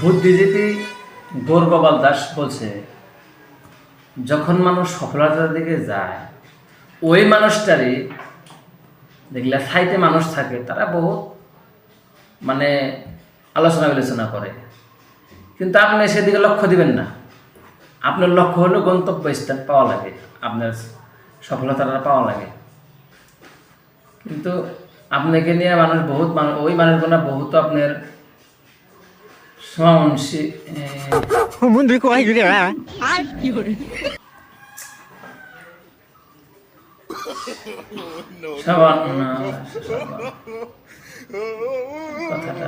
বুদ্ধিজীবী গৌরগোপাল দাস বলছে, যখন মানুষ সফলতার দিকে যায় ওই মানুষটারই দেখলে সাইতে মানুষ থাকে, তারা বহুত মানে আলোচনা বিলোচনা করে, কিন্তু আপনি সেদিকে লক্ষ্য দিবেন না। আপনার লক্ষ্য হলো গন্তব্যস্থান পাওয়া লাগে, আপনার সফলতাটা পাওয়া লাগে। কিন্তু আপনাকে নিয়ে মানুষ বহুত ওই মানুষগুলো বহুত আপনার সমানসী কথাটা